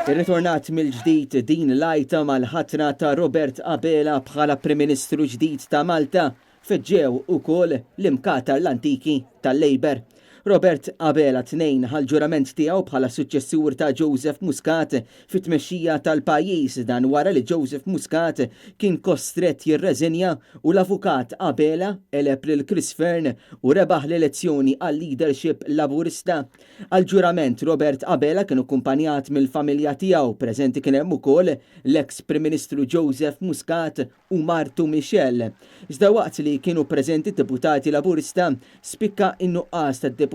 Ir-ritornat mill-ġdid din l-għajta mal-ħatra ta' Robert Abela bħala Prim Ministru ġdid ta' Malta feġġew ukoll l-imkatar l-antiki tal-Lejber. Robert Abela tnejn għal-ġurament tiegħu bħala s-suċċessur ta' Joseph Muscat fit-tmexxija tal-pajjiż dan wara li Joseph Muscat kien kostret jirreżenja u l-avukat Abela eleb lil Fern u rebaħ l-elezzjoni għal-leadership Laburista. Għal-ġurament Robert Abela kien akkumpanjat mill-familja tiegħu, preżenti kien hemm ukoll l-eks Prim Ministru Joseph Muscat u Martu Michel. Iżda waqt li kienu preżenti deputati Laburista spikka in-nuqqas tad-deputat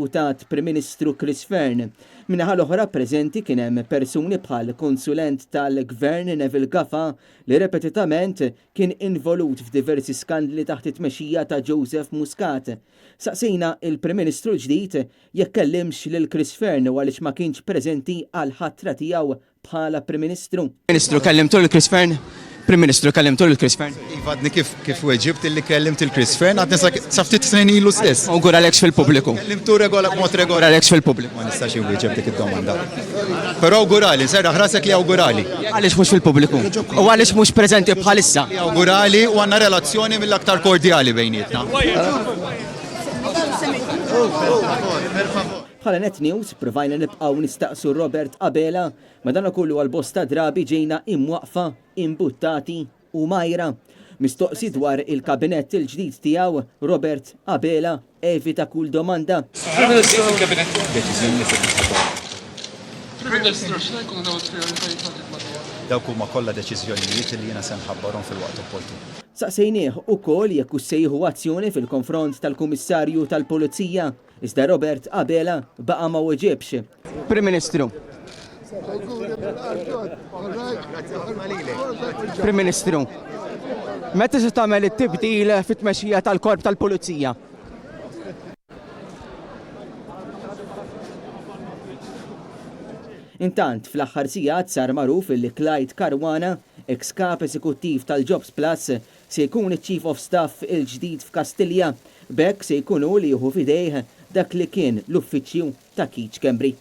Prim Ministru Fern. Minnaħa l-oħra preżenti kien hemm persuni bħal konsulent tal-Gvern Neville Gaffa li repetitament kien involut f'diversi skandli taħt it-tmexxija ta' Joseph Muscat. Saqsejna il-Prim Ministru ġdid jekk kellimx lil Fern u għaliex ma kienx preżenti għal ħatra tiegħu bħala Prim Ministru. Ministru kellimtu lil Fern? Prim Ministru kellimtu lil Fern? Ifadni kif weġibt li kellimt il-Fern għadni sa ftit snin ilu stess. Ugur għalekx fil-pubbliku. Kellimtu mod regolari. Għalekx fil-pubbliku. Ma nistax inweġib dik id-domanda. Però awgurali, serraħ rasek li awgurali. Għaliex mhux fil-pubbliku? U għaliex mhux preżenti bħalissa? Awgurali u għandna relazzjoni mill-aktar kordjali bejnietna. Bħala Net News provajna nibqgħu nistaqsu Robert Abela madankollu għal-bosta drabi ġejna imwaqfa, imbuttati u majra. Mistoqsi dwar il-kabinett il-ġdid tiegħu, Robert Abela evita kull domanda. Dawk huma kollha deċiżjonijiet li jiena se nħabbarhom fil-waqt opportun. Saqsejnieh ukoll jekk sejħu azzjoni fil-konfront tal-Kummissarju tal-Pulizija, iżda Robert Abela baqa' ma weġibx. Prim Ministru. Prim Ministru. Meta se tagħmel it-tibdil fit-tmexxija tal-Korp tal-Pulizija? Intant fl-aħħar sigħat sar magħruf li Clyde Caruana, ex-kap eżekuttiv tal-Jobs Plus, se jkun iċ-Chief of Staff il-ġdid f'Kastilja, b'hekk se jkunu li jieħu f'idejh dak li kien l-uffiċċju ta' Kiċ Kembri.